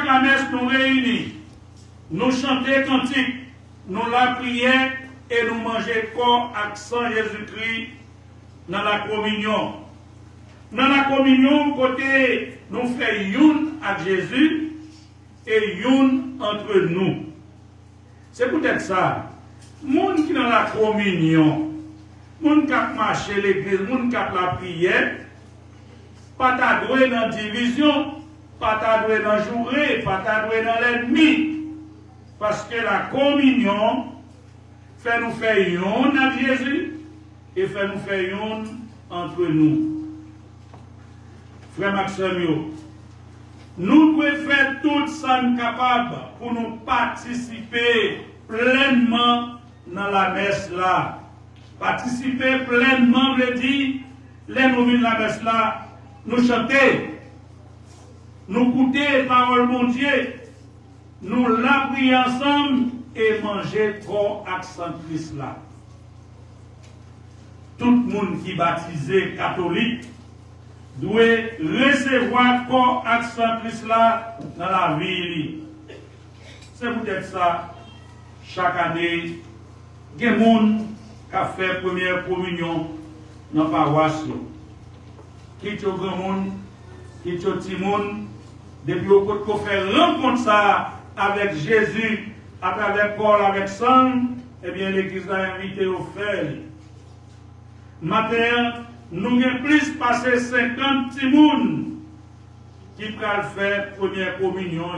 la messe nous réunit, nous chantons cantiques, nous la prions et nous mangeons corps avec sang Jésus-Christ dans la communion. Dans la communion, côté, nous faisons une avec Jésus et une entre nous. C'est peut-être ça. Moun qui dans la communion, moun qui marche l'église, moun qui la prière, pas t'adouer dans la division, pas t'adouer dans le jour, pas t'adouer dans l'ennemi. Parce que la communion fait nous faire une avec Jésus et fait nous faire une entre nous. Frère Maxime, nous devons faire tout ça capable pour nous participer pleinement dans la messe là. Participer pleinement veut dire, les nous venons la messe là, nous chanter, nous écouter la parole de Dieu, nous la prier ensemble et manger corps avec sang Christ là. Tout le monde qui est baptisé catholique doit recevoir corps avec sang Christ là dans la vie. C'est peut-être ça, chaque année, il y a des gens qui ont fait première communion dans la paroisse. Qui est au grand monde, qui est au petit monde, depuis qu'on fait rencontre ça avec Jésus, à travers corps, avec sang, eh bien l'Église a invité au faire. Maintenant, nous avons plus passé 50 petits monde qui peuvent faire première communion.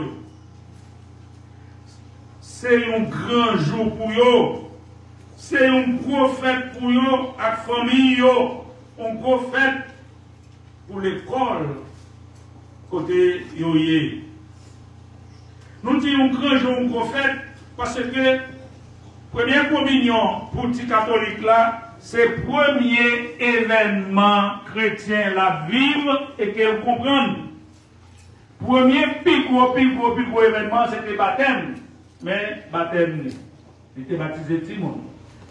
C'est un grand jour pour eux. C'est un gros fête pour eux, avec la famille, un gros fête pour l'école, côté yoye. Nous disons un grand jour, un gros fête, parce que première communion pour les catholiques là, c'est le premier événement chrétien la vivre et qu'elle comprenne. Premier pico événement, c'était le baptême. Mais baptême, il était baptisé tout le monde.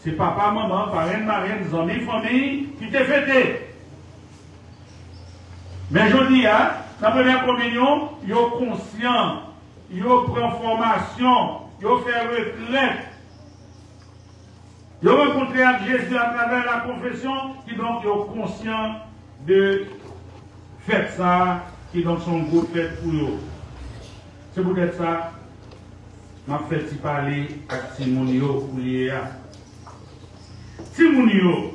C'est papa, maman, parrain, marraine, amis, famille qui t'est fêté. Mais je dis, dans la première communion, ils sont conscients, ils prennent formation, ils font retraite. Ils ont rencontré avec Jésus à travers la confession, qui donc sont conscients de faire ça, qui donc sont gros fête pour eux. C'est peut-être ça, m'a fait parler avec Timonio pour l'IA. Timonio,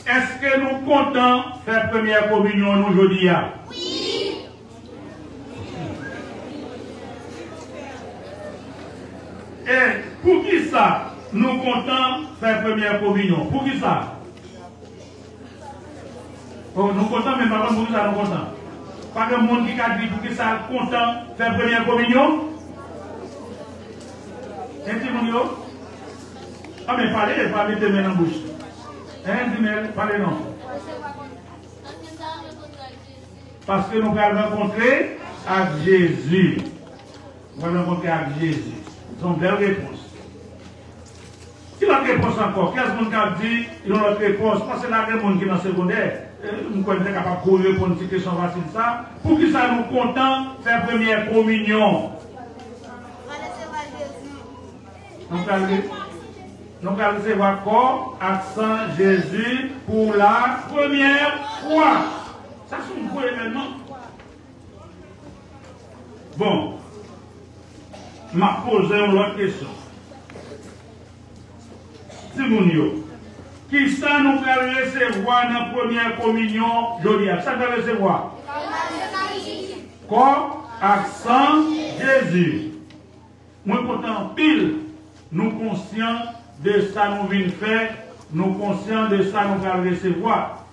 est-ce que nous comptons faire première communion aujourd'hui? Oui. Et pour qui ça? Nous comptons faire première communion. Pour qui ça? Oh, nous comptons, mais pas pour qui ça nous comptons. Pas de monde qui a dit pour qui ça content faire première communion. Un petit monde. Ah, mais parlez, pas mettre mains dans la bouche. Hein, dis-moi, parlez non. Parce que nous allons rencontrer avec Jésus. Nous allons rencontrer avec Jésus. C'est une belle réponse. Qui a une réponse encore? Qu'est-ce qu'on a dit? Ils ont notre réponse. Parce que là, il y a des gens qui sont dans le secondaire. Nous sommes capables de répondre à une question facile. Ça. Pour qui ça nous content faire première communion? Nous allons recevoir corps à Saint Jésus pour la première fois. Ça, c'est un gros événement. Bon. Je vais poser une autre question. Timounio, qui ça nous allons recevoir dans la première communion, Jodia? Ça va recevoir? Corps à Saint Jésus. Moi, pourtant, pile, nous conscients de ça nous venons faire, nous conscients de ça nous allons recevoir.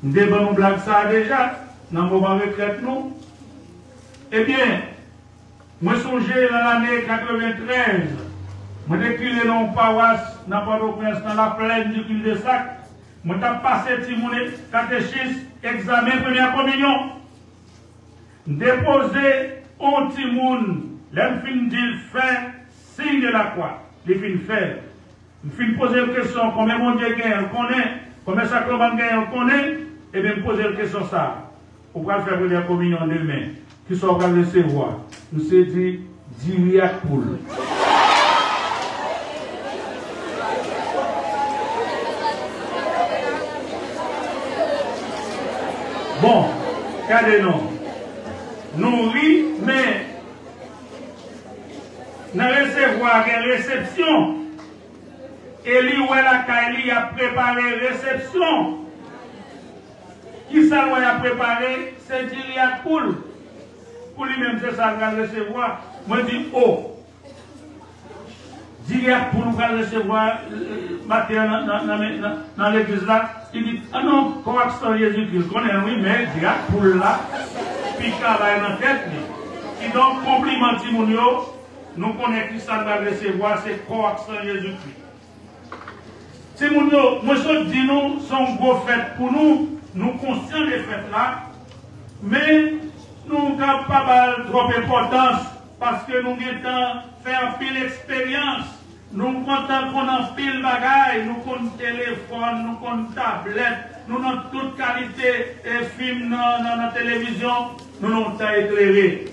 Nous devons nous blaguer ça déjà, dans le moment de retraite nous. Eh bien, moi songez dans l'année 93, moi décliné dans une paroisse, dans Port-au-Prince, dans la plaine du cul-de-sac, moi j'ai passé Timouné, catéchisme, examen, première communion. Déposé au Timoun, l'enfin dit fait signe de la croix. Les fins faire. Je fin poser une question, combien mon Dieu gagne, on connaît, combien sacrement gagne, on connaît, et bien me poser une question ça. Pourquoi faire première communion demain? qui sont à recevoir. Nous c'est dit diri à poule. Bon, regardez-nous. Nous rit, mais nous recevoir une réception. Et lui, il a préparé réception. Qui ça a préparé? C'est diri à poule. Pour lui-même, c'est ça qu'il va recevoir. Moi, je dis, oh, diri à poule va recevoir matin dans l'église là. Il dit, ah non, correction Jésus-Christ, je connais, oui, mais diri à poule là, puis qu'il a dans la tête. Et donc, compliment Timounio, nous connaissons qui ça va recevoir, c'est correction Jésus-Christ. Timounio, moi, je dis, nous, sont gros fêtes pour nous. Nous conscients des fêtes là, mais nous n'avons pas trop d'importance parce que nous avons fait un pile d'expérience. Nous comptons qu'on a pile bagaille, nous comptons téléphone, nous comptons tablette, nous avons toute qualité de films dans la télévision, nous avons éclairé.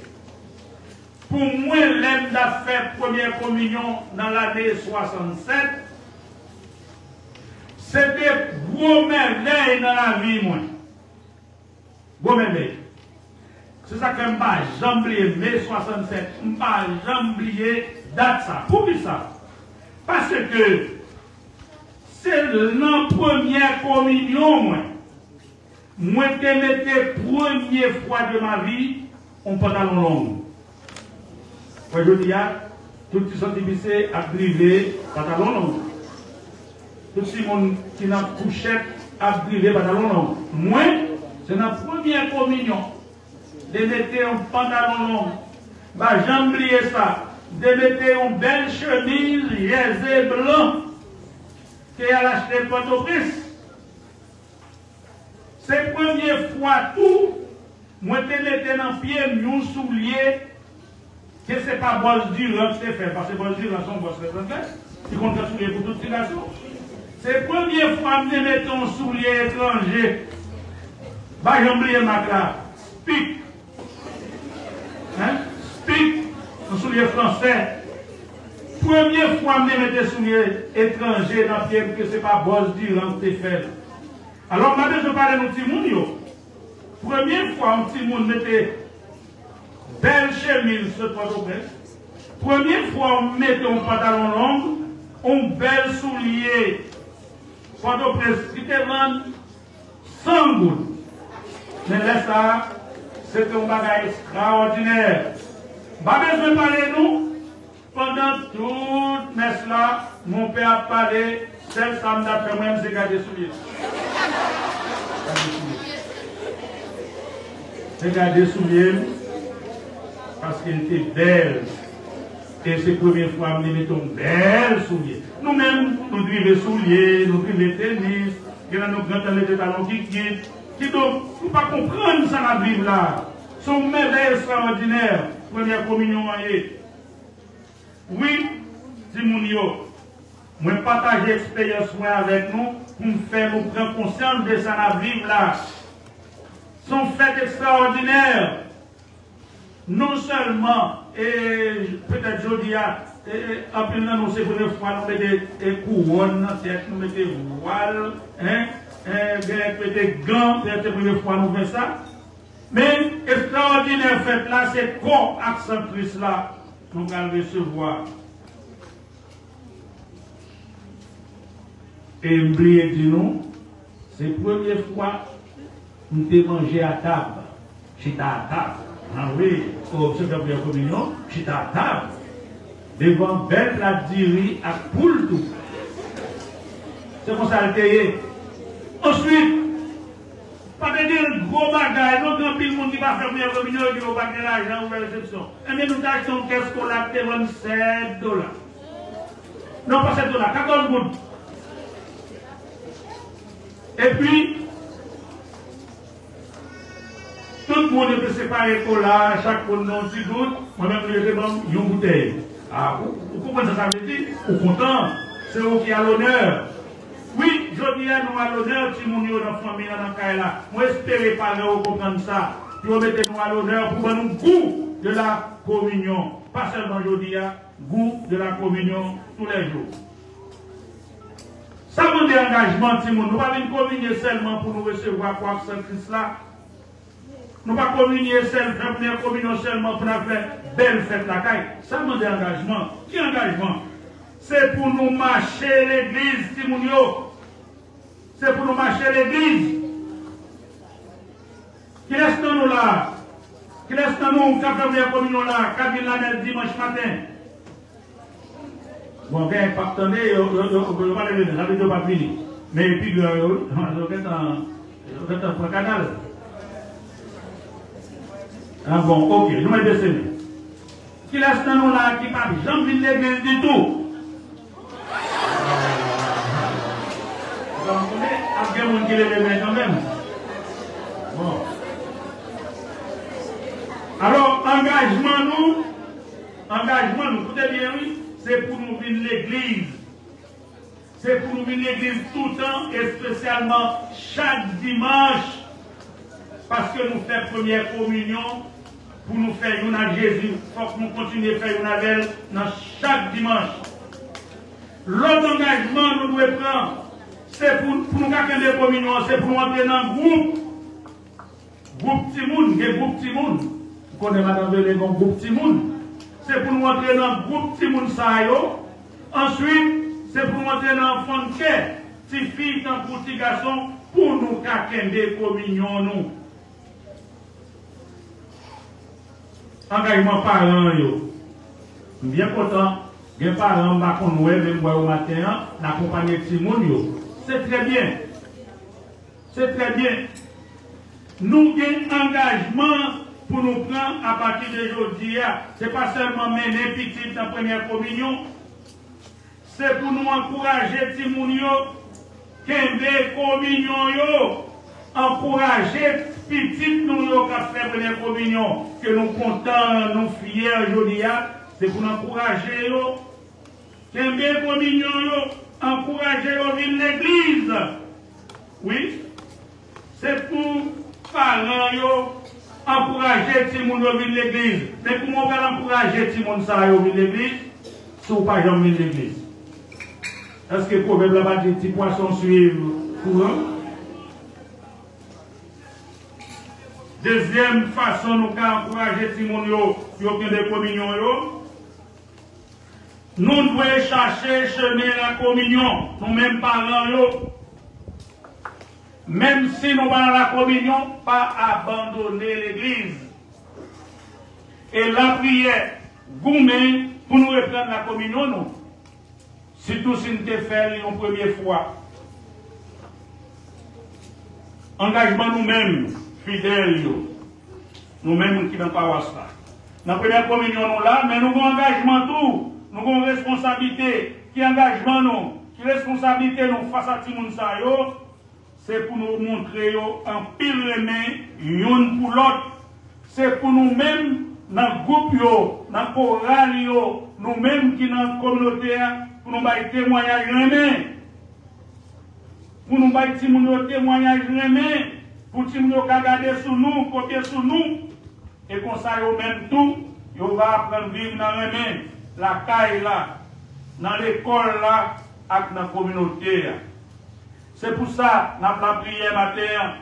Pour moi, l'aime d'a fait première communion dans l'année 67. C'était gros merveille dans la vie, moi. Gros merveille. C'est ça que je ne vais pas jamais oublier, mai 67. Je ne vais pas jamais oublier date ça. Pourquoi ça? Parce que c'est la première communion, moi. Moi, je mettais première fois de ma vie en pantalon long. Je dis, tout le monde a brivé pantalon long. Tout le monde qui n'a pas couché a brivé pantalon long. Moi, c'est la première communion. De mettre un pantalon long. Bah, j'aime oublier ça. De mettre une belle chemise, jersey blanc, qu'elle a acheté Port-au-Prince. C'est la première fois tout. Moi, je mettais dans le pied un soulier. Que ce n'est pas bosse durant que c'est fait. Parce que bosse durant sont bosse référentiels. Ils comptent un soulier pour toute situation. C'est la première fois que je mettais un soulier étranger. Bah, j'ai oublié ma classe. Speak. Hein? Speak. Un soulier français. Première fois que je mettais un soulier étranger dans le pied, que ce n'est pas bosse durant que c'est fait. Alors, maintenant, je parle de petit monde. Première fois, un petit monde mettait belle chemise sur Port-au-Prince. Première fois, on mettait un pantalon long, un bel soulier. Port-au-Prince, qui te vend 100 gouttes. Mais là, ça, c'est un bagage extraordinaire. Pas besoin de parler nous. Pendant toute messe là, mon père a parlé, celle ça m'a fait moi-même, c'est garder souliers. C'est garder souliers parce qu'elle était belle. Et c'est la première fois que nous mettons belle souliers. Nous-mêmes, nous drivons souliers, nous drivons tennis, il y a nos grands des talons qui quittent. Qui donc, ne pas comprendre ça la Bible là. Son merveille extraordinaire. Première communion. Oui, Timounio, moi partage l'expérience avec nous pour nous faire nous prendre conscience de ça la Bible là. Son fait extraordinaire. Non seulement, et peut-être je dis, après nous, c'est la première fois, nous mettons des couronnes dans la tête, nous mettons des voiles, des gants, c'est la première fois nous faisons ça. Mais extraordinaire fait là, c'est corps accent Christ là, nous allons recevoir. Et oubliez de nous, c'est la première fois que nous avons mangé à table. J'étais à table. Ah oui, au second de la communion, j'étais à table. Devant belle la diri à poule tout. C'est comme ça le payer. Ensuite, pas de dire gros bagage, non grand pile monde qui va faire première communion qui va pas de l'argent ou la réception. Et bien nous achetons une caisse qu'on a $7. Non, pas $7, 14 gouttes. Et puis, tout le monde peut séparer cola, chaque monde dans un petit goutte. Moi-même, je vais prendre une bouteille. Ah, vous comprenez ça veut dire? Vous êtes content? C'est vous qui avez l'honneur. Oui, je dis à nous à l'honneur, si mon dans la famille, dans le cas là. Moi, j'espère pas que vous comprenez ça. pour mettre nous à l'honneur, pour nous goût de la communion. Pas seulement aujourd'hui, goût de la communion tous les jours. Ça veut dire engagement, Timon. Nous ne pouvons pas communier seulement pour nous recevoir quoi que ce Christ là. Nous ne pouvons pas communier seulement, faire première communion seulement pour nous faire belle fête la caille. Ça veut dire engagement. Qui engagement? C'est pour nous marcher l'église, Timon. C'est pour nous marcher l'église. Qui reste dans nous là? Qui reste dans nous, quand on fait communion là, quand il la met dimanche matin? Bon, bien, attendez, je vais pas lever, la vidéo pas fini. Mais puis, je vais être en canal. Ah bon, ok, je vais descendre. Qui reste dans nous là, qui parle, j'en vis l'église du tout. Donc, il y a des gens qui lèvent les mains quand même. Bon. Alors, engagement, nous, écoutez bien, oui, c'est pour nous venir l'église. C'est pour nous venir l'église tout le temps, et spécialement chaque dimanche, parce que nous faisons première communion, pour nous faire une à Jésus. Il faut que nous continuions à faire une avec dans chaque dimanche. L'autre engagement nous devons prendre, c'est pour nous faire des communions, c'est pour nous entrer dans un groupe. Groupe Timoun, des groupes Timoun. Vous connaissez Madame Velé, groupe Timoun. C'est pour nous entrer dans le groupe Timoun Sayo. Ensuite, c'est pour nous entrer dans le fond de cœur. Petite fille, petit garçon, pour nous faire des communions. Nous. Engagement parents, yo. Bien content, les parents, nous même au matin, d'accompagner Timoun. C'est très bien. C'est très bien. Nous avons un engagement pour nous prendre à partir d'aujourd'hui. Ce n'est pas seulement mener petit dans la première communion. C'est pour nous encourager Timounio, qu'aimer communion, encourager petit nous qui fait la première communion, que nous contents, nous fiers aujourd'hui. C'est pour nous encourager, qu'aimer communion, encourager à venir l'église. Oui, c'est pour parents, encourager tout le monde à venir l'église. Mais comment on va encourager tout le monde à venir l'église si on ne pas jamais venir l'église? Est-ce que le proverbe là-bas dit petit poisson suivre courant? Deuxième façon, nous avons encouragé tout le monde à venir des communions. Nous devons chercher chemin la communion, nous-mêmes parents. Même si nous allons à la communion, pas abandonner l'église. Et la prière, gourmet, pour nous reprendre la communion, nous. Surtout si nous te faisons une première fois. Engagement nous-mêmes, fidèles, nous-mêmes qui n'avons pas voir ça. Dans la première communion, nous là, mais nous avons engagement tout, nous avons responsabilité. Qui engagement nous, qui responsabilité nous face à tout le monde, c'est pour nous montrer en pile les mains, l'une pour l'autre. C'est pour nous-mêmes, dans le groupe, dans le choral, nous-mêmes qui dans la communauté, pour nous faire témoignage les pour nous faire témoignage les pour que nous regarder sur nous, copier sur nous. Et comme ça, même tout, on va apprendre à vivre dans les mains, la caille là, dans l'école là, et dans la communauté. C'est pour ça, nous avons la prière matin,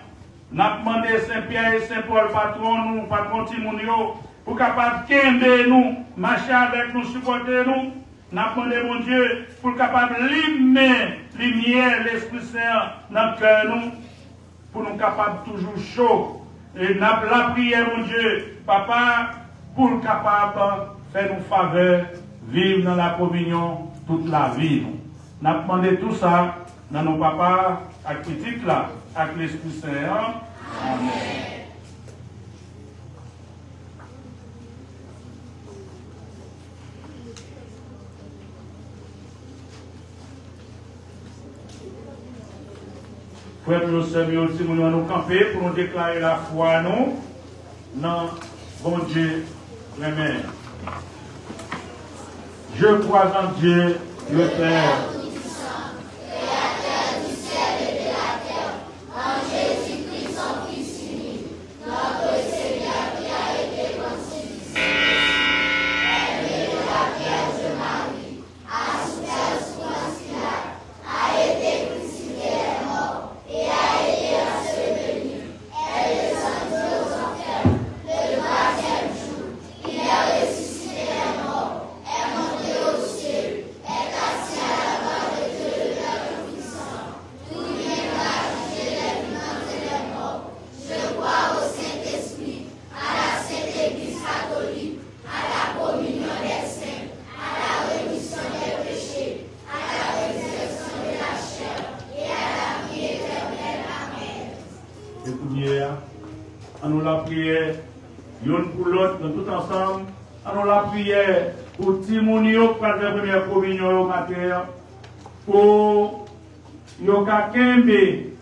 nous avons demandé Saint-Pierre et Saint-Paul, patron Timonio, pour capable de nous, marcher avec nous, supporter nous. Nous avons demandé, mon Dieu, pour capable de lumière, l'Esprit Saint dans le cœur, nous, pour nous capable toujours chaud. Et nous avons la prière, mon Dieu, Papa, pour capable de faire nous faveur, vivre dans la communion toute la vie. Nous avons demandé tout ça. Dans nos papas, avec petit là, avec l'Esprit Saint. Amen. Frère, nous sommes aussi nous camper pour nous déclarer la foi, nous, dans bon Dieu, Amen. Je crois en Dieu, le Père. Jésus-Christ, son Fils unique, notre Seigneur. yon pour l'autre, tout ensemble. Alors la prière pour Timounio, pour la première communion au matin, pour Yokakembe,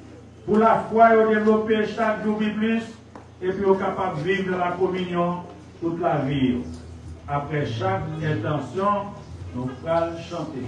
pour la foi et développer chaque jour plus, et puis on est capable de vivre la communion toute la vie. Après chaque intention, nous allons chanter.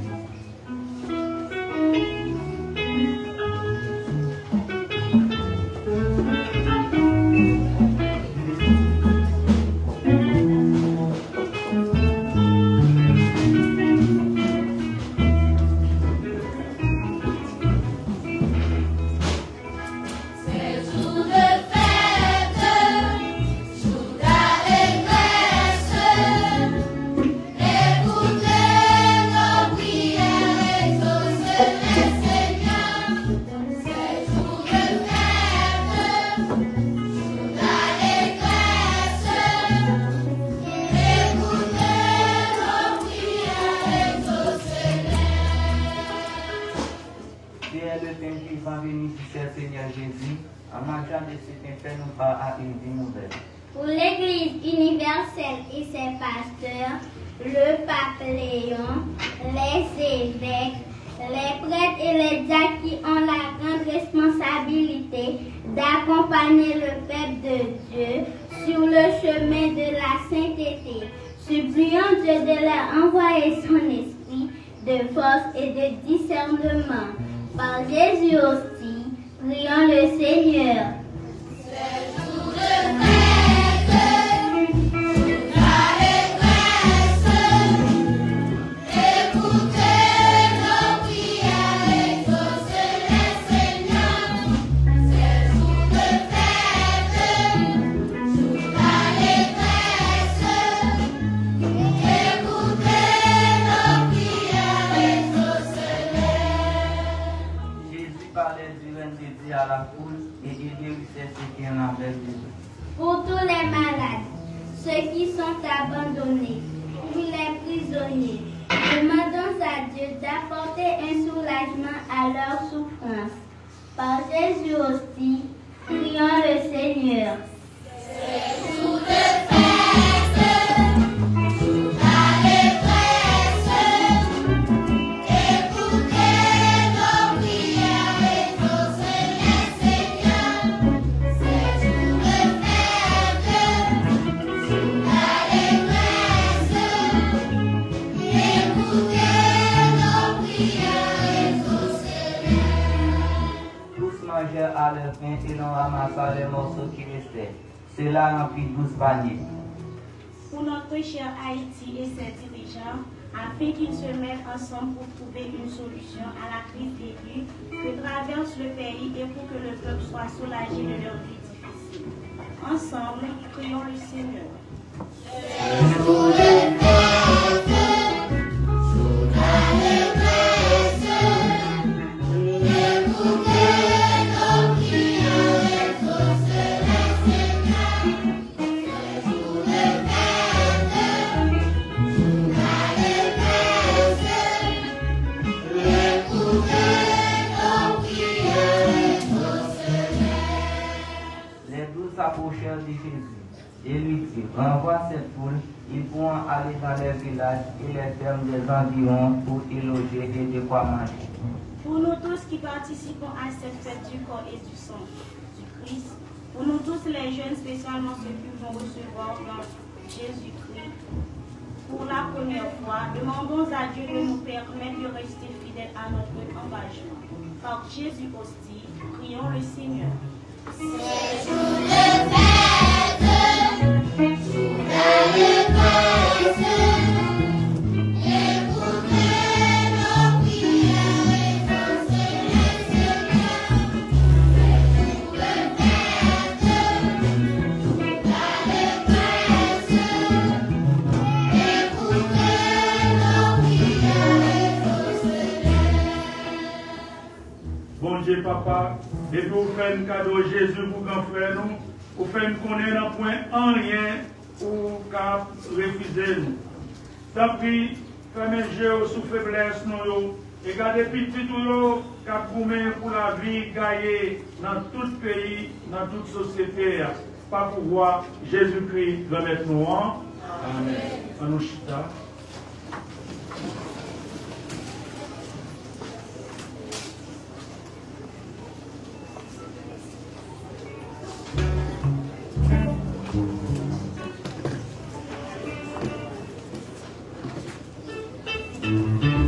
Pour l'Église universelle et ses pasteurs, le pape Léon, les évêques, les prêtres et les diacres qui ont la grande responsabilité d'accompagner le peuple de Dieu sur le chemin de la sainteté, suppliant Dieu de leur envoyer son esprit de force et de discernement. Par Jésus aussi, prions le Seigneur. À la foule et il guérissait ceux qui en avaient besoin. Pour tous les malades, ceux qui sont abandonnés, pour les prisonniers, demandons à Dieu d'apporter un soulagement à leur souffrance. Par Jésus aussi, prions le Seigneur. À leur faim et l'on ramassa les morceaux qui restaient. Cela remplit 12 paniers. Pour notre cher Haïti et ses dirigeants, afin qu'ils se mettent ensemble pour trouver une solution à la crise aiguë que traverse le pays et pour que le peuple soit soulagé de leur vie difficile. Ensemble, prions le Seigneur. S'approchèrent de Jésus et lui dit, renvoie cette foule, ils pourront aller dans les villages et les fermes des environs pour y loger et de quoi manger. Pour nous tous qui participons à cette fête du corps et du sang du Christ, pour nous tous les jeunes, spécialement ceux qui vont recevoir dans Jésus-Christ, pour la première fois, demandons à Dieu de nous permettre de rester fidèles à notre engagement. Par Jésus aussi, prions le Seigneur. C'est jour de fête, jour d'allégresse, écoutez nos prières et exaucez les Seigneurs. C'est jour de fête, jour d'allégresse, écoutez nos prières et exaucez les. Bon Dieu, Papa, et puis vous faites un cadeau Jésus pour grand frère nous, vous faites nous connaître un point en rien ou qu'à refuser nous. Tant pis, fermez les yeux sous faiblesse nous, et gardez petit tout qui a pour la vie gagnée dans tout pays, dans toute société. par pouvoir Jésus-Christ, remettre nous en. Amen. En nous chita. Amen.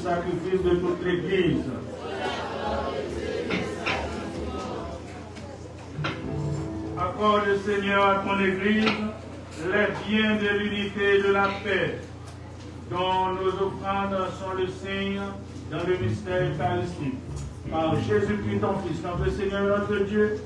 sacrifice de toute l'Église. Accorde, Seigneur, à ton Église les biens de l'unité et de la paix, dont nos offrandes sont le signe dans le mystère eucharistique. Par Jésus-Christ, ton Fils, notre Seigneur et notre Dieu,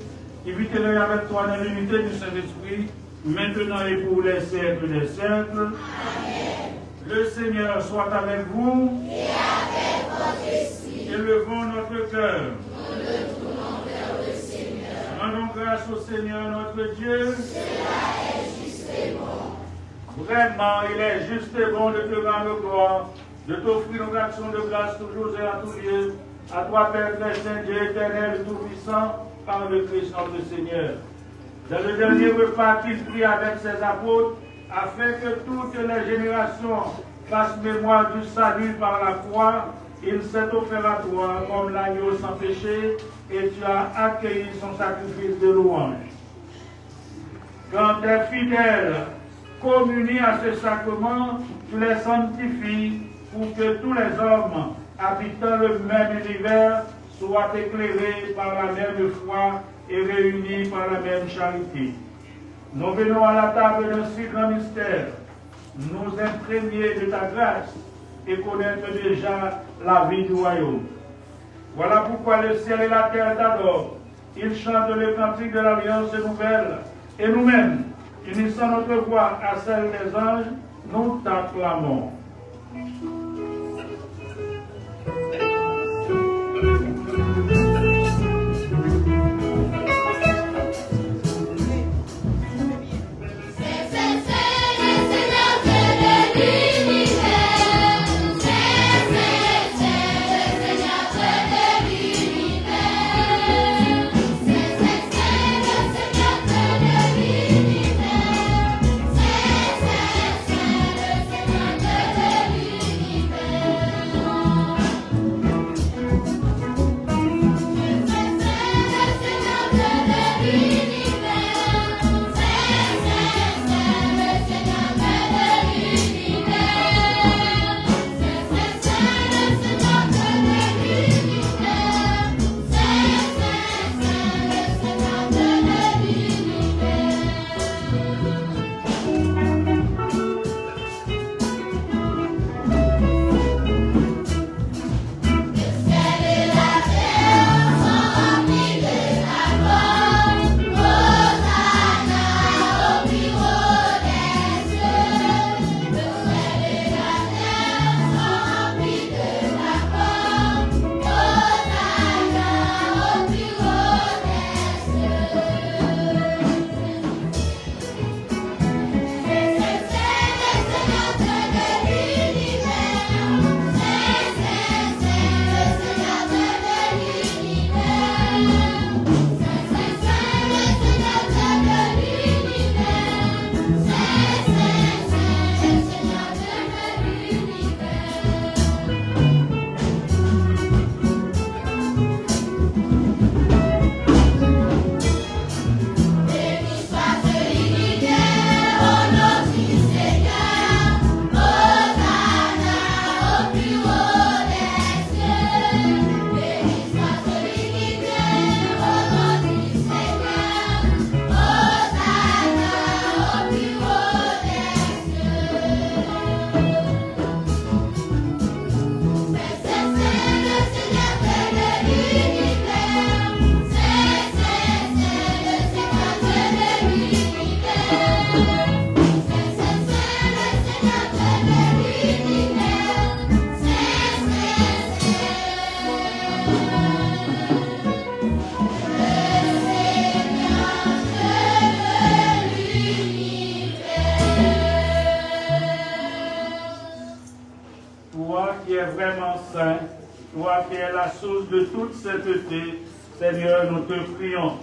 invite-les avec toi dans l'unité du Saint-Esprit, maintenant et pour les siècles des siècles. Amen. Le Seigneur soit avec vous. Et avec votre esprit. Élevons notre cœur. Nous le tournons vers le Seigneur. Rendons grâce au Seigneur notre Dieu. Cela est juste et bon. Vraiment, il est juste et bon de te rendre gloire, de t'offrir nos actions de grâce toujours et à tous lieux. À toi, Père très saint, Dieu éternel et tout-puissant, par le Christ notre Seigneur. Dans le dernier repas qu'il prit avec ses apôtres, afin que toutes les générations fassent mémoire du salut par la croix, il s'est offert à toi comme l'agneau sans péché, et tu as accueilli son sacrifice de louange. Quand tes fidèles communient à ce sacrement, tu les sanctifies pour que tous les hommes habitant le même univers soient éclairés par la même foi et réunis par la même charité. Nous venons à la table d'un si grand mystère, nous imprégner de ta grâce et connaître déjà la vie du royaume. Voilà pourquoi le ciel et la terre t'adorent. Ils chantent le cantique de l'Alliance nouvelle. Et nous-mêmes, unissant notre voix à celle des anges, nous t'acclamons. toi qui es la source de toute sainteté, Seigneur, nous te prions.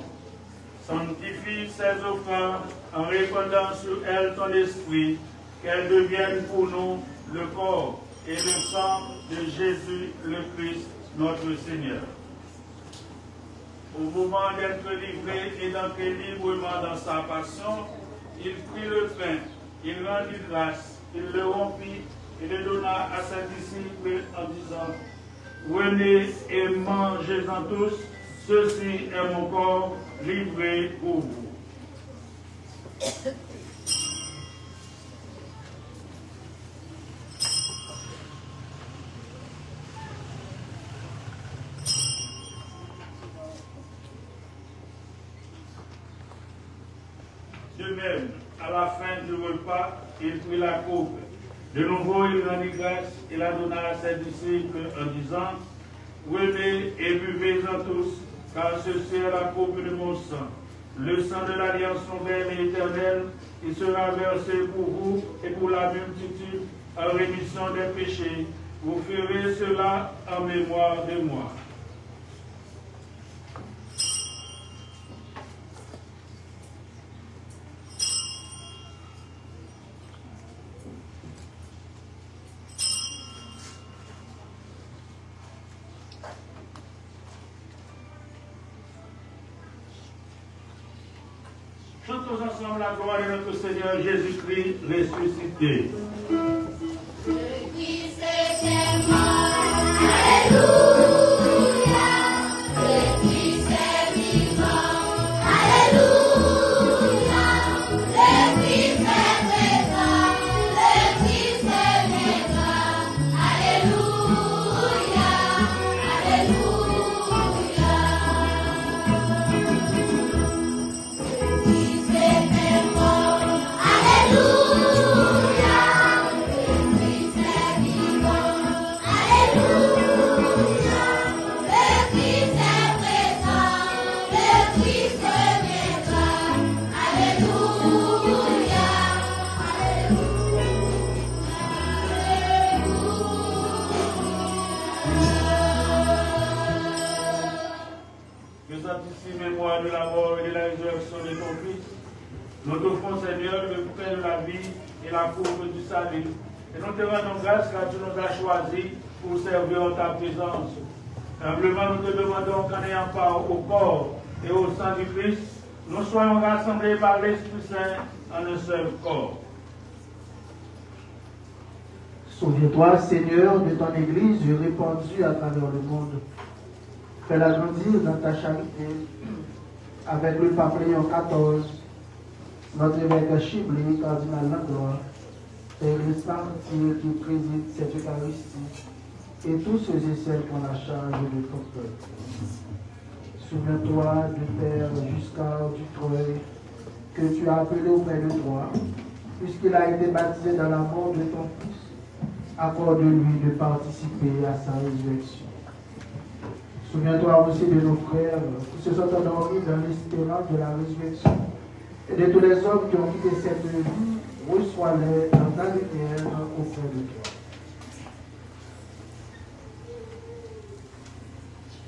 Sanctifie ces offrandes en répandant sur elles ton esprit, qu'elles deviennent pour nous le corps et le sang de Jésus le Christ, notre Seigneur. Au moment d'être livré et d'entrer librement dans sa passion, il prit le pain, il rendit grâce, il le rompit et le donna à ses disciples en disant: venez et mangez-en tous, ceci est mon corps livré pour vous. De même, à la fin du repas, il prit la coupe. De nouveau, il rendit grâce et la donna à ses disciples en disant: venez et buvez-en tous, car ceci est la coupe de mon sang, le sang de l'alliance nouvelle et éternelle, qui sera versé pour vous et pour la multitude en rémission des péchés. Vous ferez cela en mémoire de moi. Chantons ensemble la gloire de notre Seigneur Jésus-Christ ressuscité. Mémoire de la mort et de la résurrection de ton Fils, nous t'offrons, Seigneur, le bouquet de la vie et la coupe du salut. Et nous te rendons grâce car tu nous as choisis pour servir en ta présence. Simplement, nous te demandons qu'en ayant part au corps et au sang du Christ, nous soyons rassemblés par l'Esprit Saint en un seul corps. Souviens-toi, Seigneur, de ton Église répandue à travers le monde. Fais-la grandir dans ta charité avec le pape Léon XIV, notre évêque Chibli, cardinal Langlois, et les saints qui président cette Eucharistie, et tous ceux et celles qui ont la charge de ton peuple. Souviens-toi du Père Giscard Dutreuil, que tu as appelé auprès de toi, puisqu'il a été baptisé dans la mort de ton Fils. Accorde-lui de participer à sa résurrection. Souviens-toi aussi de nos frères qui se sont endormis dans l'espérance de la résurrection et de tous les hommes qui ont quitté cette vie, reçois-les dans ta lumière auprès de toi.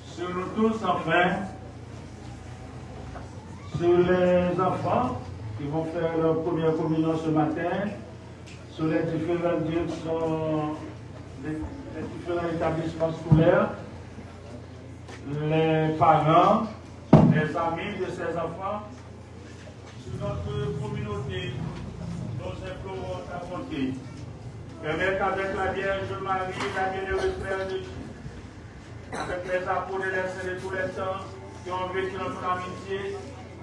Sur nous tous, enfin, sur les enfants qui vont faire leur première communion ce matin, sur les différents établissements scolaires, les parents, les amis de ces enfants, sur notre communauté, nous implorons ta bonté. Permets qu'avec la Vierge Marie, la bienheureuse Mère de Dieu, avec les apôtres et les saints de tous les temps qui ont vécu notre amitié,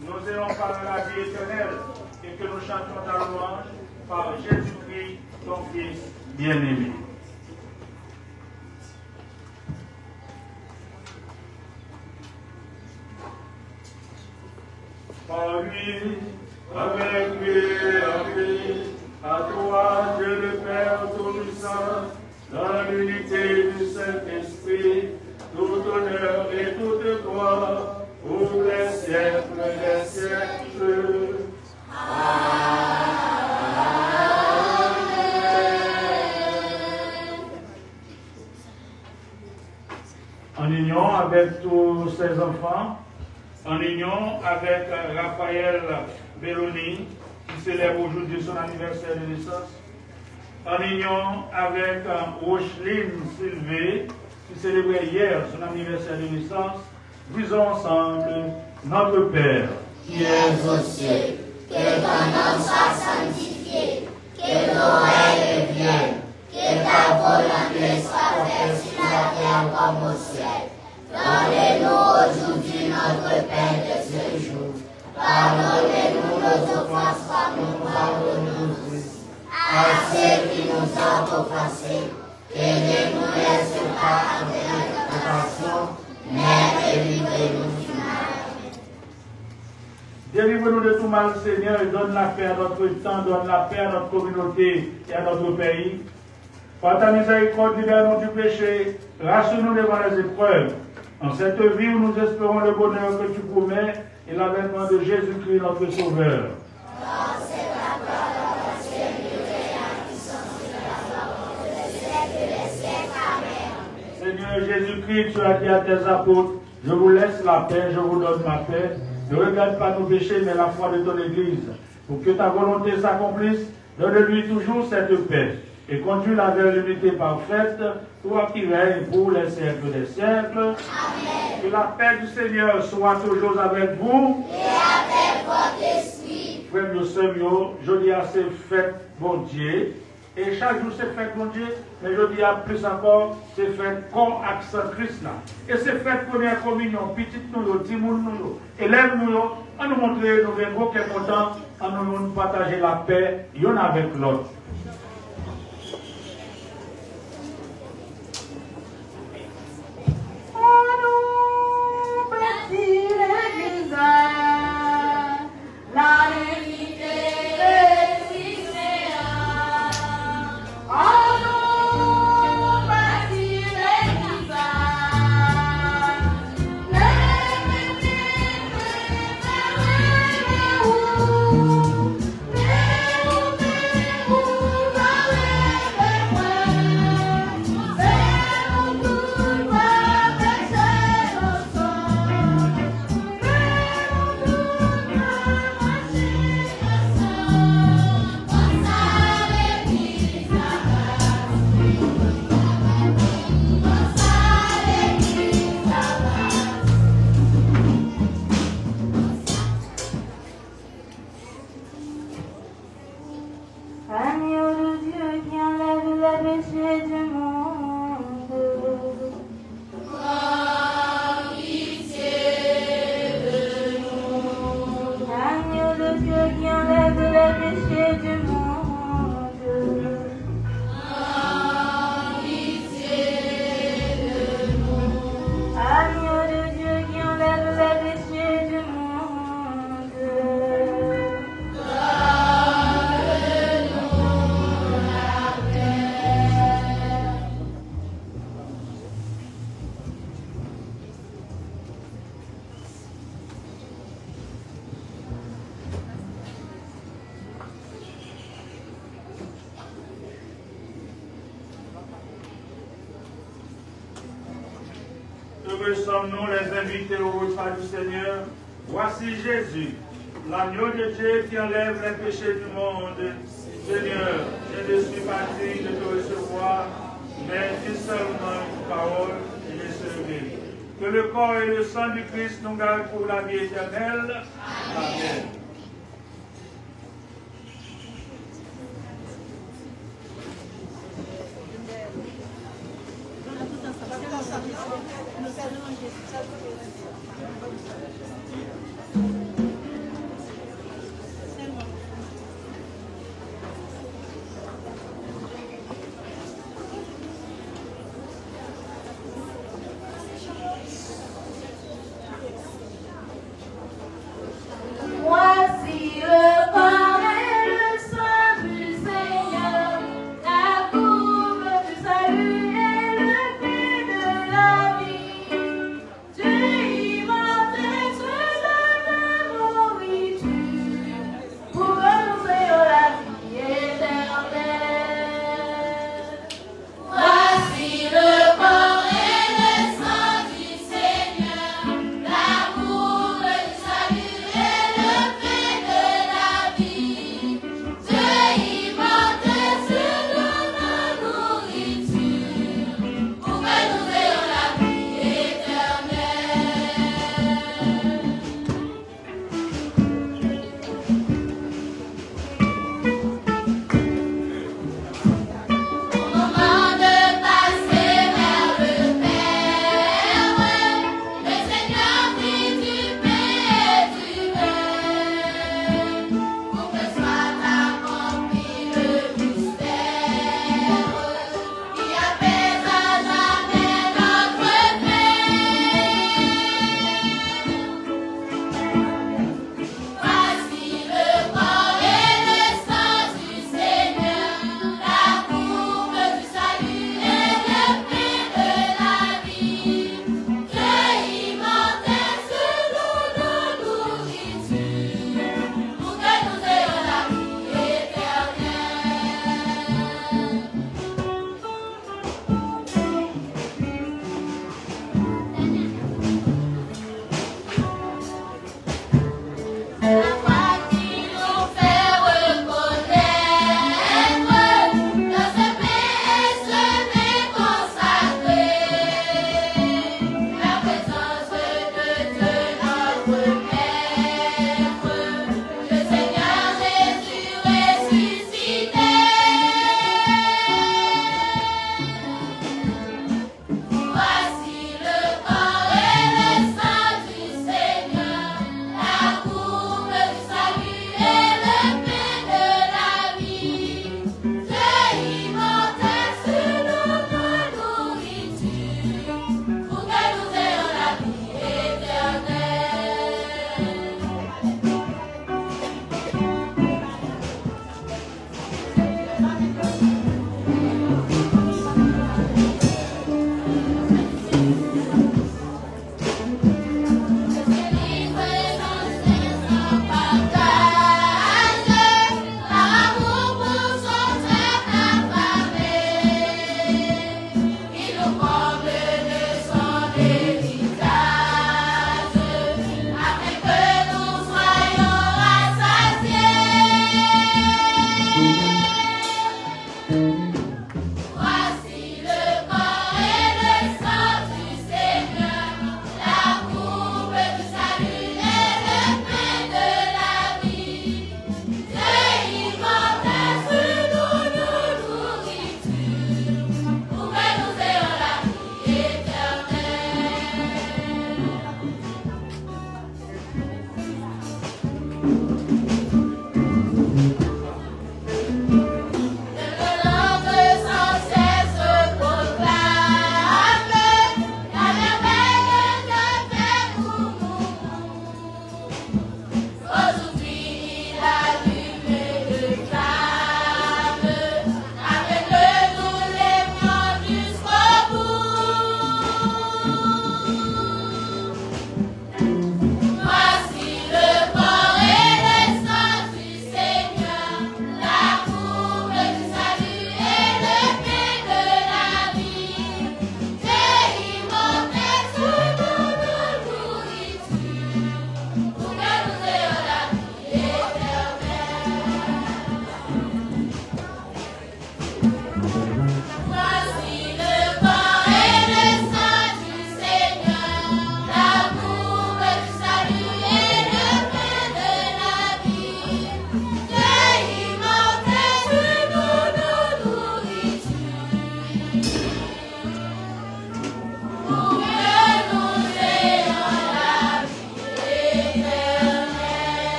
nous ayons par la vie éternelle et que nous chantions ta louange par Jésus-Christ, ton Fils bien-aimé. Par lui, avec lui, en lui, à toi, Dieu le Père Tout-Puissant, dans l'unité du Saint-Esprit, tout honneur et toute gloire, pour les siècles des siècles. Amen. enfants, en union avec Raphaël Belloni, qui célèbre aujourd'hui son anniversaire de naissance, en union avec Rocheline Sylvé, qui célébrait hier son anniversaire de naissance, disons ensemble notre Père, qui es aux cieux, que ton nom soit sanctifié, que ton règne vienne, que ta volonté soit faite sur la terre comme au ciel. Donne-nous aujourd'hui notre pain de ce jour. Pardonnez-nous nos offenses comme nous pardonnons aussi à ceux qui nous ont offensés. Et ne nous laisse pas entrer en tentation, mais délivre-nous du mal. Délivre-nous de tout mal, Seigneur, et donne la paix à notre temps, donne la paix à notre communauté et à notre pays. Par ta miséricorde, libère-nous du péché, rassure-nous devant les épreuves. En cette vie où nous espérons le bonheur que tu promets et l'avènement de Jésus-Christ, notre Sauveur. Seigneur Jésus-Christ, tu as dit à tes apôtres, je vous laisse la paix, je vous donne ma paix. Ne regarde pas nos péchés, mais la foi de ton Église. Pour que ta volonté s'accomplisse, donne-lui toujours cette paix. Et conduis-la vers l'unité parfaite, toi qui règnes pour les siècles des siècles. Amen. Que la paix du Seigneur soit toujours avec vous. Et avec votre esprit. Frère de Seigneur, je dis à ces fêtes, bon Dieu. Et chaque jour c'est fête, mon Dieu, mais je dis à plus encore, c'est fête comme accent Christ là. Et c'est fête première communion, petite nous, timoun nous, élève nous, à nous montrer, nous venons qu'est content, à nous partager la paix, y'en avec l'autre. Sommes-nous les invités au repas du Seigneur? Voici Jésus, l'agneau de Dieu qui enlève les péchés du monde. Seigneur, je ne suis pas digne de te recevoir, mais dis seulement une parole et je serai. Que le corps et le sang du Christ nous gardent pour la vie éternelle. Amen. Voici le corps et le sang du Seigneur, la coupe du salut et le fruit de la vie.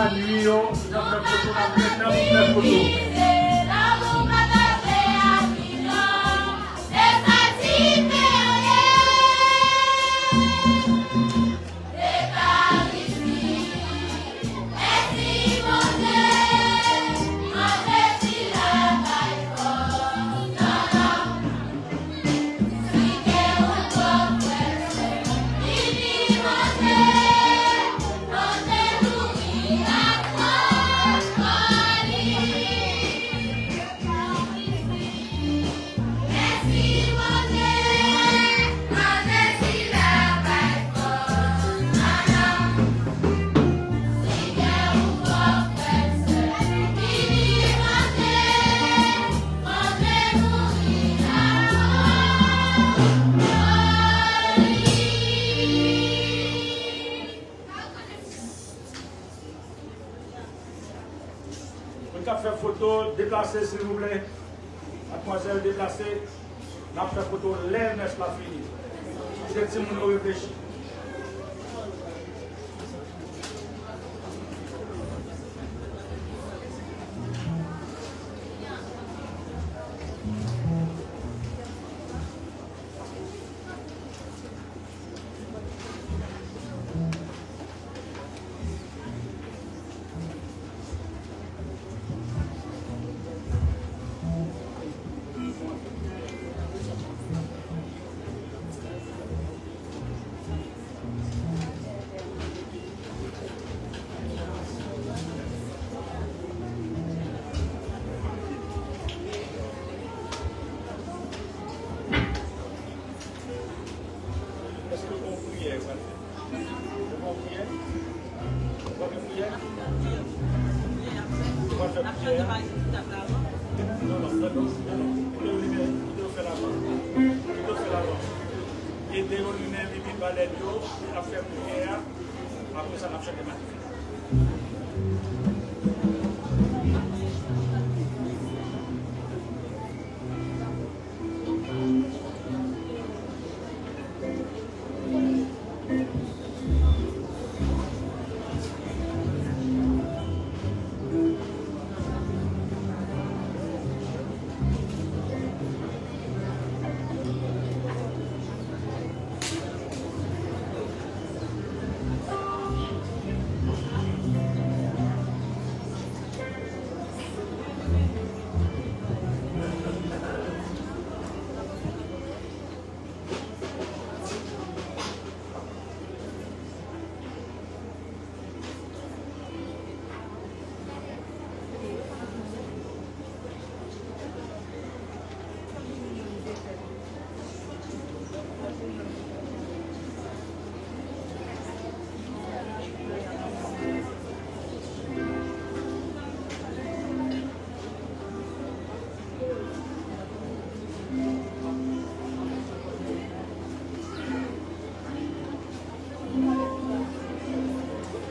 la nuit, j'en fais photo, j'en fais photo. Faire photo, déplacer s'il vous plaît. Mademoiselle, déplacer. On a fait photo, l'air n'est pas fini. C'est si on réfléchit.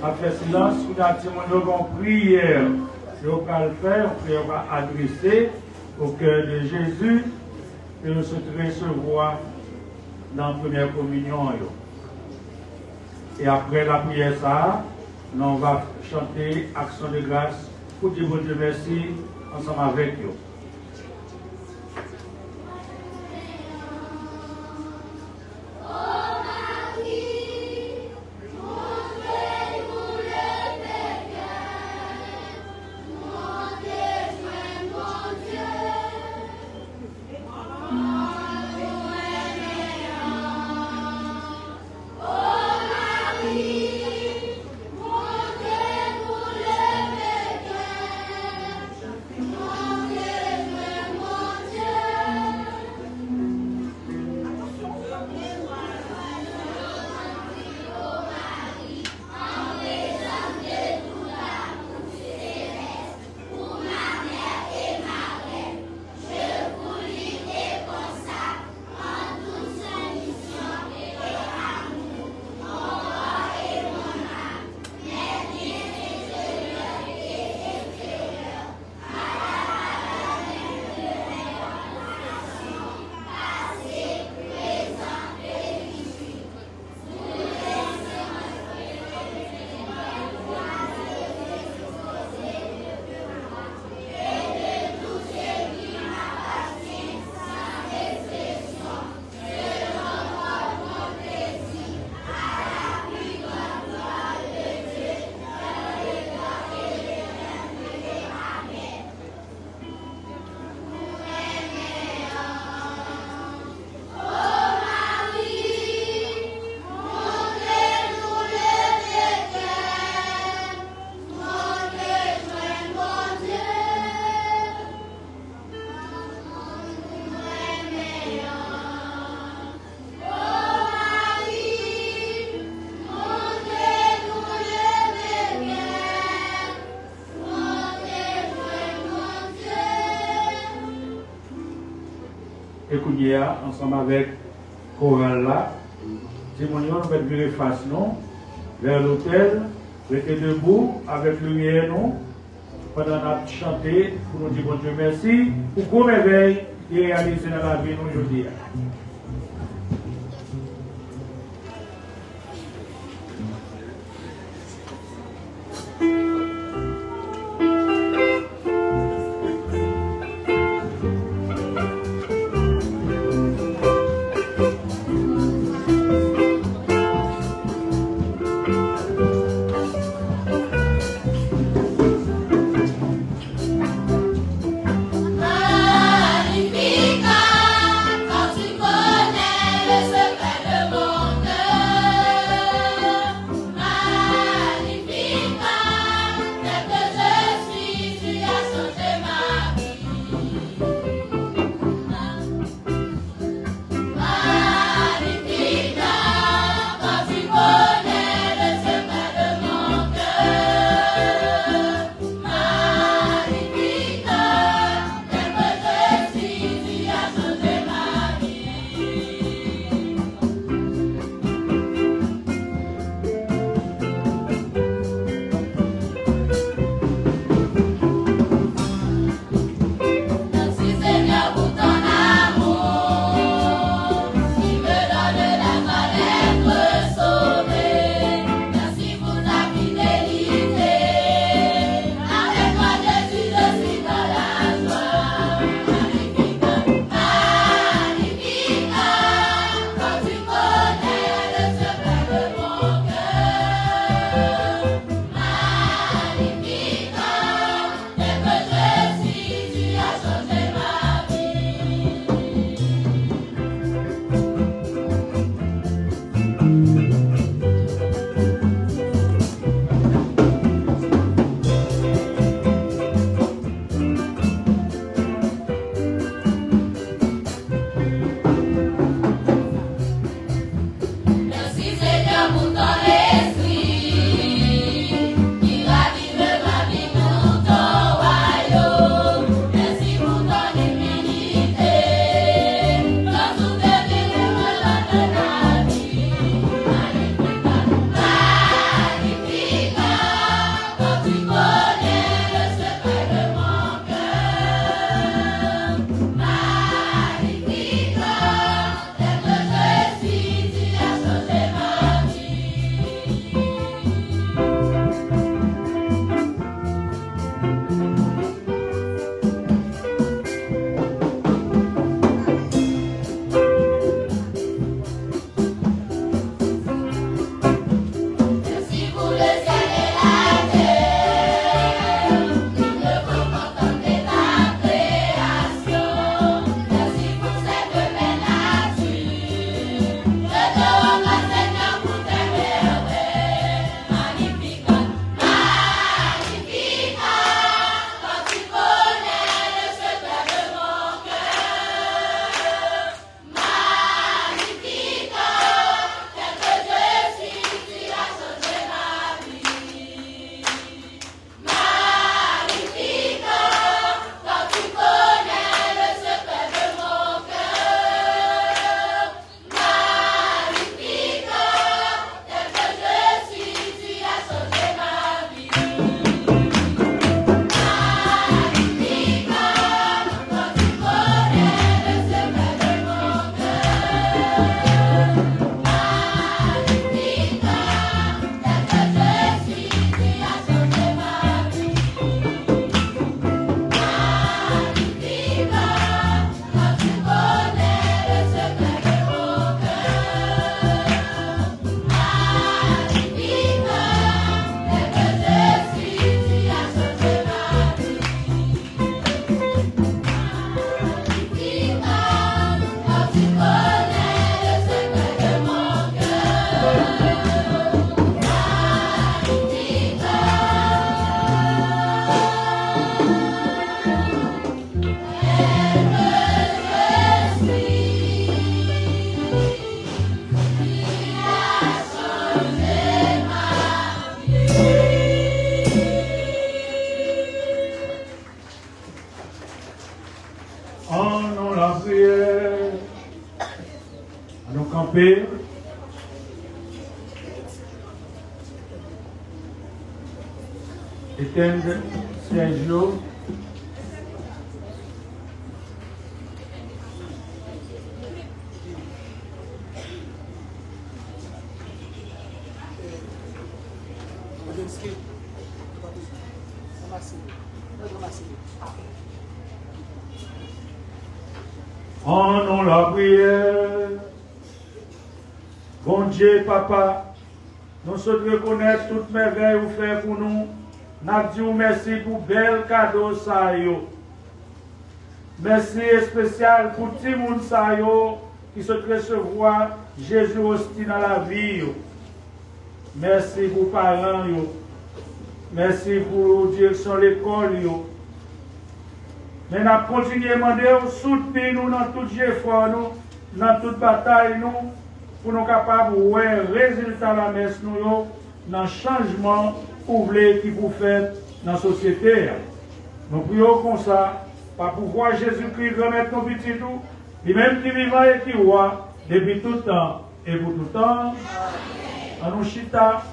Après silence, nous avons une prière. Nous allons le faire, une prière adressée au cœur de Jésus que nous souhaitons recevoir dans la première communion. Et après la prière, ça, nous on va chanter Action de grâce pour dire bon Dieu merci ensemble avec vous. Mon Dieu, Kounia, ensemble avec Chorale là. Témoignons, nous mettons virer face non, vers l'autel, restez debout avec lumière non, pendant qu'on chanter pour nous dire bon Dieu merci, pour qu'on réveille et réaliser dans la vie nous aujourd'hui. Magnificat, quand tu camper. Éteindre Saint-Jean. En nous la prière. Bon Dieu, Papa, nous souhaitons reconnaître toute merveille que vous faites pour nous. Nous disons merci pour bel cadeau ça yo. Merci spécial pour tout le monde ça yo qui se recevoir Jésus aussi dans la vie yo. Merci pour parents yo. Merci pour direction l'école yo. Mais nous continuons à demander soutenir nous dans tout effort nous, dans toute bataille nous, pour nous capables de voir le résultat de la messe nous dans le changement qui vous faites dans la société. Nous prions comme ça, pour pouvoir Jésus-Christ remettre nos petits nous, lui-même qui vivant et qui roi, depuis tout le temps et pour tout le temps. En nous chita.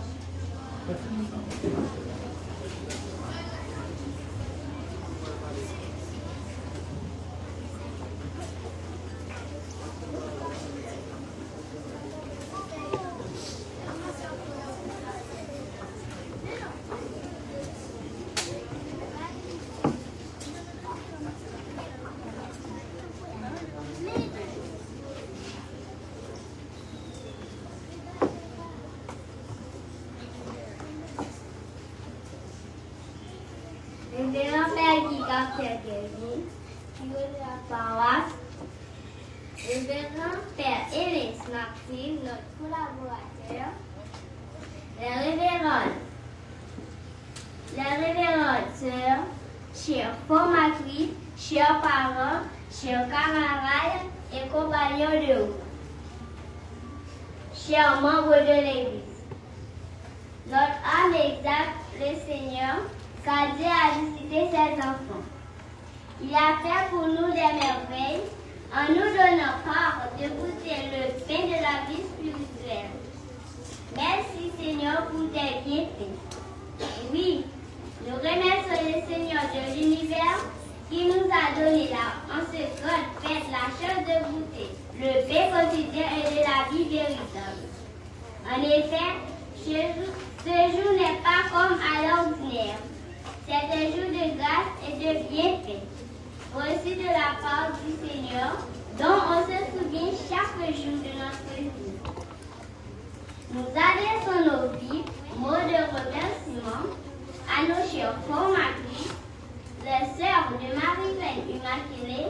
Chers formatrices, chers parents, chers camarades et compagnons de route, chers membres de l'Église, notre âme exacte, le Seigneur, car Dieu a visité ses enfants. Il a fait pour nous des merveilles en nous donnant part de goûter le pain de la vie spirituelle. Merci Seigneur pour tes bienfaits. Oui, nous remercions le Seigneur de l'univers qui nous a donné en ce grande fête la chance de goûter le pain quotidien et de la vie véritable. En effet, ce jour n'est pas comme à l'ordinaire. C'est un jour de grâce et de bienfait, reçu de la part du Seigneur, dont on se souvient chaque jour de notre vie. Nous adressons nos vies, mots de remerciement, à nos chers formatrices, les sœurs de Marie-Reine Immaculée,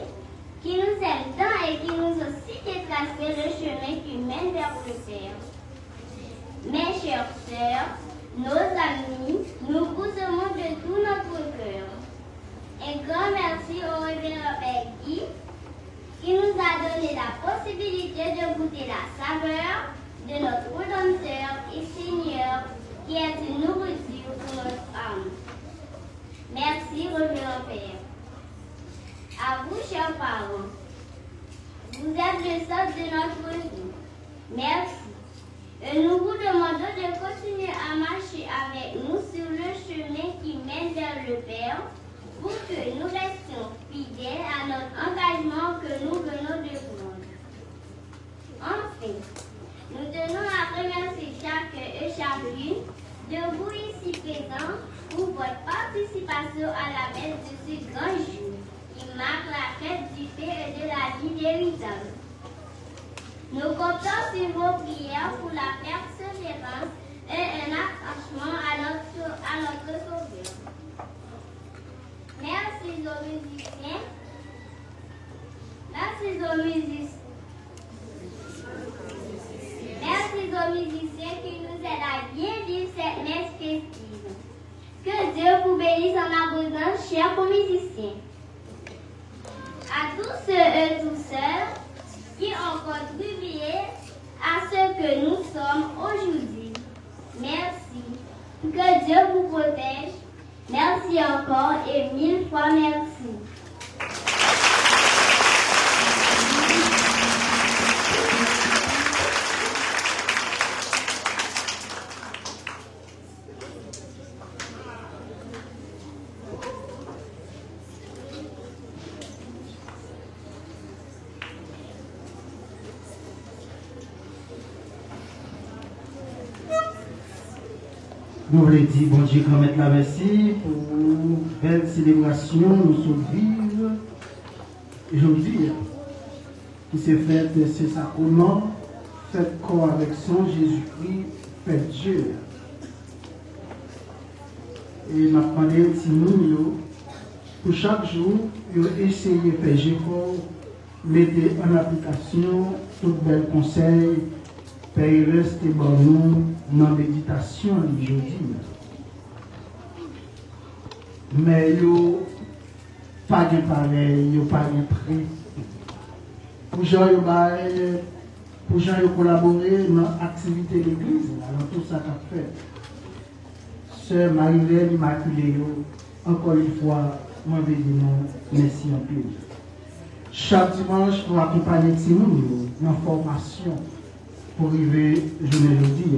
qui nous aiment tant et qui nous ont si tracé le chemin qui mène vers le Père. Mes chères sœurs, nos amis, nous vous aimons de tout notre cœur. Un grand merci au révérend Père Guy, qui nous a donné la possibilité de goûter la saveur de notre Rédempteur et Seigneur, qui est une nourriture pour notre âme. Merci, révérend Père. À vous, chers parents, vous êtes le sens de notre vie. Merci. Et nous vous demandons de continuer à marcher avec nous sur le chemin qui mène vers le Père, pour que nous restions fidèles à notre engagement que nous venons de prendre. Enfin, nous tenons à remercier chacun et chacune de vous ici présents pour votre participation à la messe de ce grand jour qui marque la fête du pain et de la vie véritable. Nous comptons sur vos prières pour la persévérance et un attachement à notre Sauveur. Merci aux musiciens. Merci aux musiciens. Merci aux musiciens qui nous aident à bien vivre cette messe festive. Que Dieu vous bénisse en abondance, chers musiciens. À tous ceux et toutes celles qui ont contribué à ce que nous sommes aujourd'hui. Merci. Que Dieu vous protège. Merci encore et 1000 fois merci. Nous voulons dire, bon Dieu, qu'on mette la merci pour une belle célébration, nous sommes vivres. Et je vous dis, qui s'est fait, c'est ça comment, fait corps avec son Jésus-Christ, fait Dieu. Et m'a demandé si nous, pour chaque jour, nous essayons de faire effort, mettre en application tout bel conseil, payer reste et bon nous dans la méditation aujourd'hui. Mais yo pas de pareil, yo pas de prix. Pour gens collaborer dans l'activité de l'église, dans tout ça qu'a fait. Sœur Marie-Hélène Immaculée, encore une fois, moi je dis merci en plus. Chaque dimanche, nous accompagnons Timon dans la formation pour arriver journée jeudi.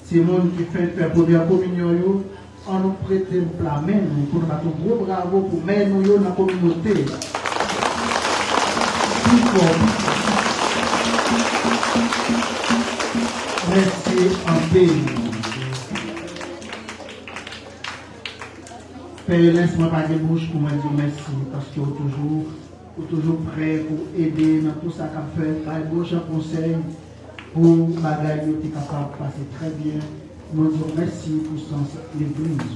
Timon qui fait la première communion, on nous prête le plat même pour nous un gros bravo pour mettre nous dans la communauté. Merci en paix. Père, laisse-moi pas de bouche pour me dire merci parce que vous toujours prêt pour aider dans tout ça qu'on fait. Pas de bouche en conseil pour bagaille qui est capable de passer très bien. Nous disons merci pour l'église.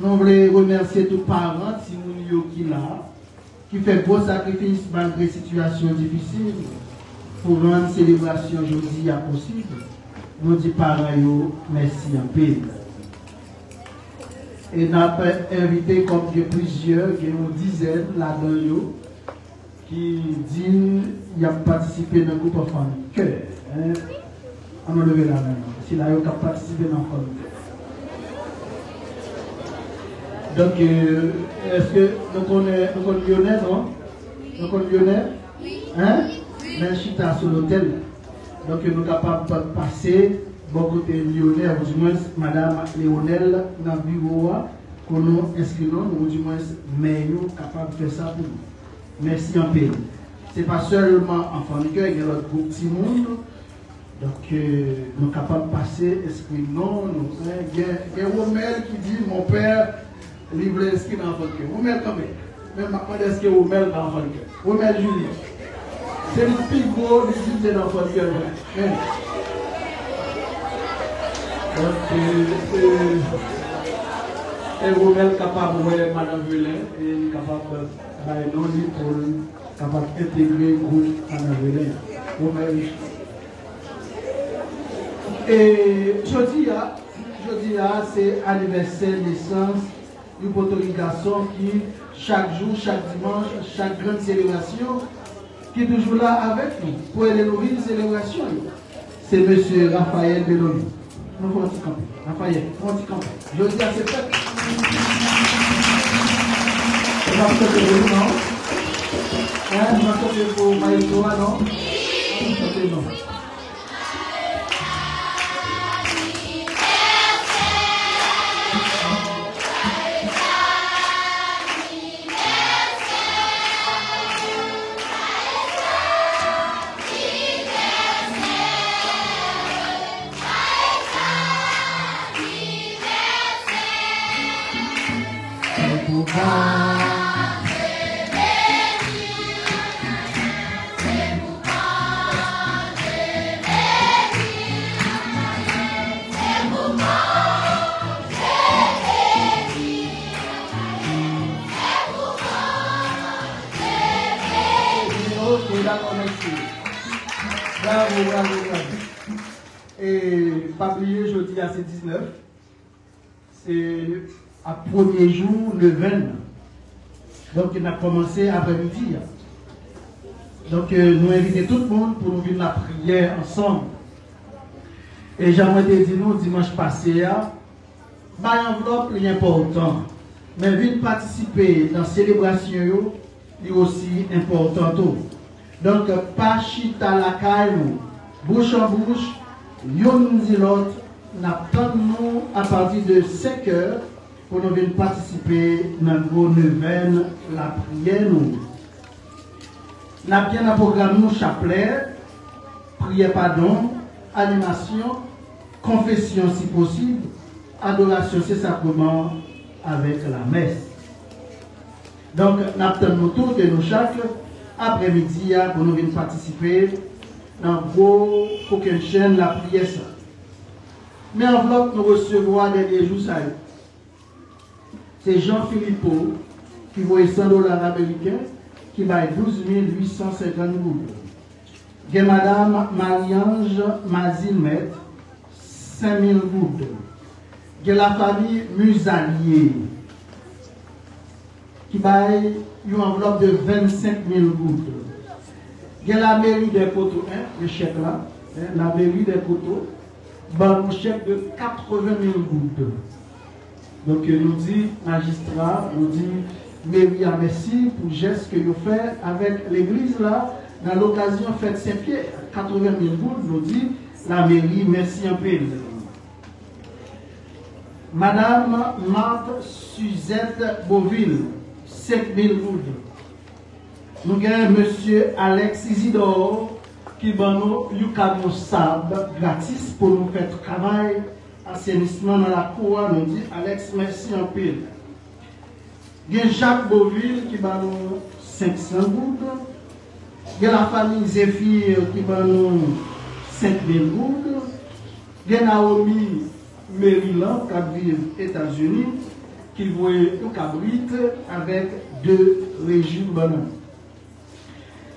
Nous voulons remercier tous les parents qui sont là, qui font gros sacrifices malgré les situations difficiles pour rendre la célébration aujourd'hui possible. Nous disons parents, merci en paix. Et nous avons invité comme plusieurs, une dizaine là-dedans, qui disent qu'ils ont participé dans le groupe enfant de cœur. On va lever la main. Si là, ils ont participé dans le groupe. Donc, est-ce que nous connaissons Lionel, non? Nous connaissons Lionel? Hein? Mais chita sur l'hôtel. Donc, nous sommes capables de passer. Bon côté Lionel, ou du moins Madame Léonel dans le bureau, qu'on nous inscrivons, ou du moins, mais nous sommes capables de faire ça pour nous. Merci en paix. Ce n'est pas seulement enfant de cœur, il y a notre groupe petit monde. Donc, nous sommes capables de passer, inscrivons, nous. Il y a Romel qui dit, mon père, livre l'inscrit dans l'enfant de cœur. Romel quand même. Même maintenant, est-ce que Romel dans l'enfant de cœur? Romel Julien. C'est le plus gros du dans l'enfant de cœur. Et Romel capable de voir Madame Velin et capable de non pour capable d'intégrer le groupe Madame Velin. Romel. Et jeudi, c'est anniversaire de naissance du petit garçon qui, chaque jour, chaque dimanche, chaque grande célébration, qui est toujours là avec nous pour aider nous une célébration. C'est M. Raphaël Belloni. Nous faisons un petit camp. Raphaël, un petit camp. Je dis à cette fête. On va faire de vous, non? On va faire pour Maïtoa, non? On va faire non. Et pas oublier, jeudi à 19, c'est à premier jour, le 20. Donc, il a commencé après-midi. Donc, nous invitons tout le monde pour nous venir la prière ensemble. Et j'aimerais dire nous, dimanche passé, ma enveloppe est important. Mais venir participer dans la célébration est aussi important. Donc, pas chita la caille, bouche en bouche, yon dit l'autre, nous à partir de 5 heures pour nous venir participer dans vos neuvaines, la prière. Nous avons bien un programme nous chapelet, prière pardon, animation, confession si possible, adoration, c'est sacrement avec la messe. Donc, nous avons tout de nous chaque après-midi pour nous venir participer dans vos aucune chaîne la prière. Mais enveloppe nous recevrons dernier jour ça. C'est Jean-Philippot qui vaut $100 américains qui va 12 850 gouttes. Et Madame Marie-Ange Mazilmet 5 000 gouttes. Et la famille Musalier qui va une enveloppe de 25 000 gouttes. Il y a la mairie des Poteaux, le chèque là, la mairie des Poteaux, un chèque de 80 000 gouttes. Donc, nous dit, magistrat, nous dit, mairie à merci pour le geste que vous faites avec l'église là, dans l'occasion fête Saint-Pierre. 80 000 gouttes, nous dit, la mairie, merci un peu. Madame Marthe Suzette Beauville, 5 000 gouttes. Nous avons M. Alex Isidore qui va nous un sable gratis pour nous faire travail, assainissement dans la cour. Nous dit Alex, merci en pile. Il y a Jacques Beauville qui va nous 500 gouttes. Il y a la famille Zéphir qui va nous 5 000 gouttes. Il y a Naomi Maryland qui vit aux États-Unis qui voit un cabrit avec 2 régimes bananes.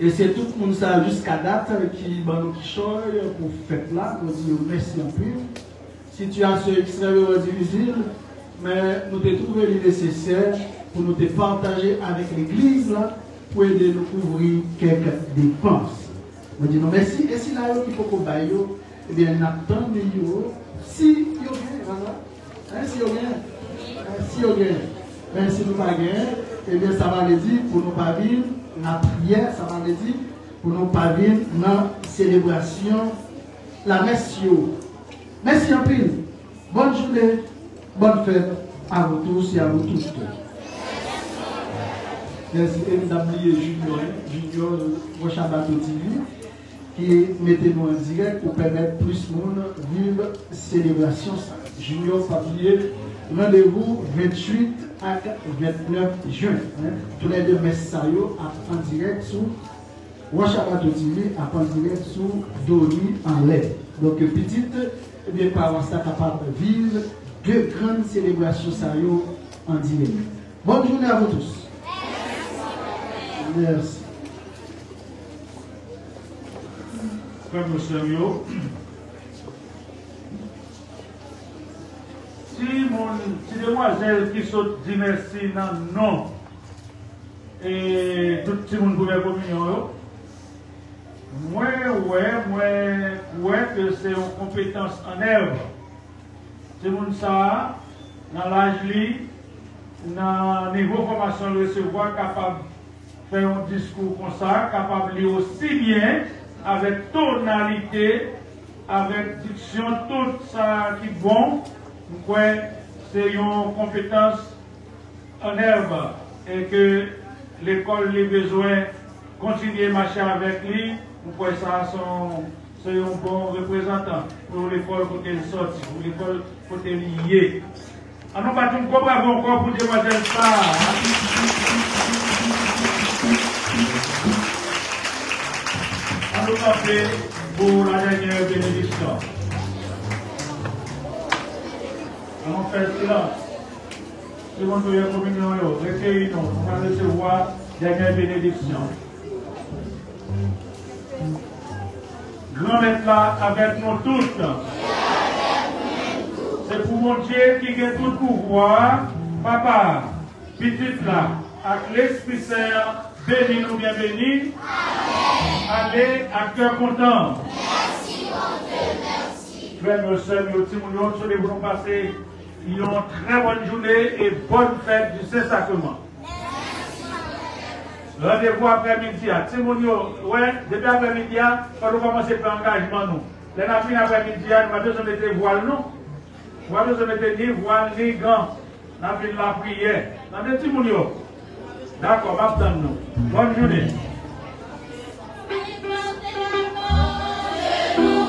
Et c'est tout le monde ça jusqu'à date qui choisit pour faire là, nous disons merci un peu. Situation extrêmement difficile, mais nous avons trouvé le nécessaire pour nous partager avec l'église pour aider nous couvrir quelques dépenses. Nous disons merci. Et si là, il faut qu'on baille, eh bien, nous attendons si il y a rien, si il y a rien, si il y a rien. Mais si nous pas gagner, eh bien, ça va le dire pour nous pas vivre. La prière, ça va le dire, pour nous pas vivre dans la célébration, la messe. Merci en pile. Bonne journée, bonne fête à vous tous et à vous toutes. Merci, Junior, Rochabato TV, qui mettez-nous en direct pour permettre plus de monde vivre célébration. Junior Papier, rendez-vous 28 à 29 juin. Tous les deux messages en direct sur Rochabato TV, en direct sur Doni en l'air. Donc, petite, eh bien, par WhatsApp, capable de vivre 2 grandes célébrations en direct. Bonne journée à vous tous. Merci. Frère Monsieur, si demoiselle qui saute dit merci dans non et tout le monde pouvait communion, moi que c'est une compétence en herbe. C'est monde ça, dans l'âge, dans le niveau de formation de recevoir, capable de faire un discours comme ça, capable de lire aussi bien, avec tonalité, avec diction, tout ça qui est bon. C'est une compétence en herbe et que l'école a besoin de continuer à marcher avec lui. Ça c'est un bon représentant pour l'école côté sorti, pour l'école côté lié. Alors nous battons encore pour demoiselle ça. On nous appeler pour la dernière bénédiction. On fait silence. Tout le monde peut y avoir communion, recueillez-nous. On va recevoir la dernière bénédiction. Grand être là avec nous tous. C'est pour mon Dieu qui a tout pouvoir. Papa, petite là, avec l'Esprit Saint, béni nous bien béni. Allez à cœur content. Merci, mon Dieu, merci. Frères et sœurs, nous allons passer une très bonne journée et bonne fête du Saint-Sacrement. Rendez-vous après-midi. Ouais, depuis après-midi, quand nous commençons à faire engagement, nous. Les filles après-midi, nous avons besoin de mettre voile, non? Nous avons besoin de mettre ni voile, ni gants. Nous avons fait la prière. Nous avons dit, Timounio. D'accord, maintenant, nous. Bonne journée. Nous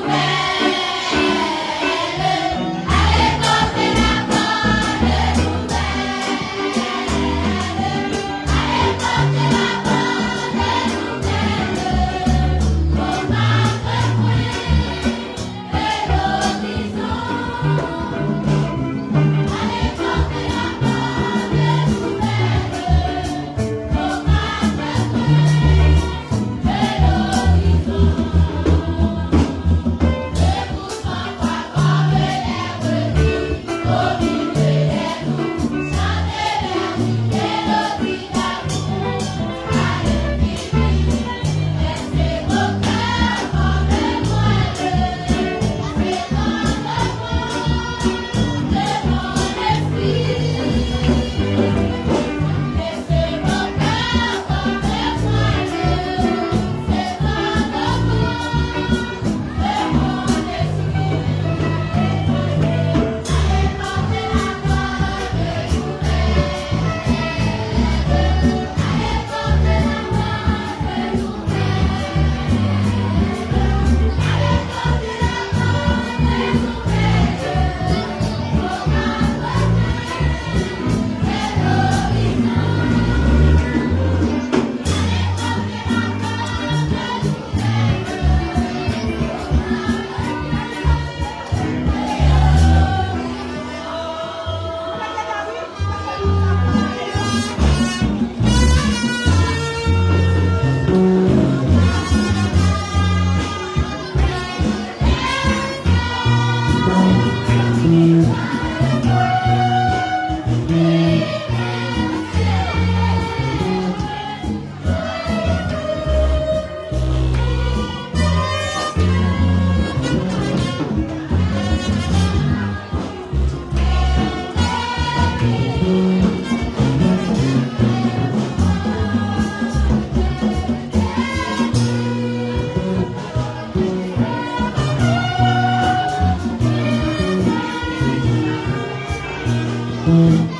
pour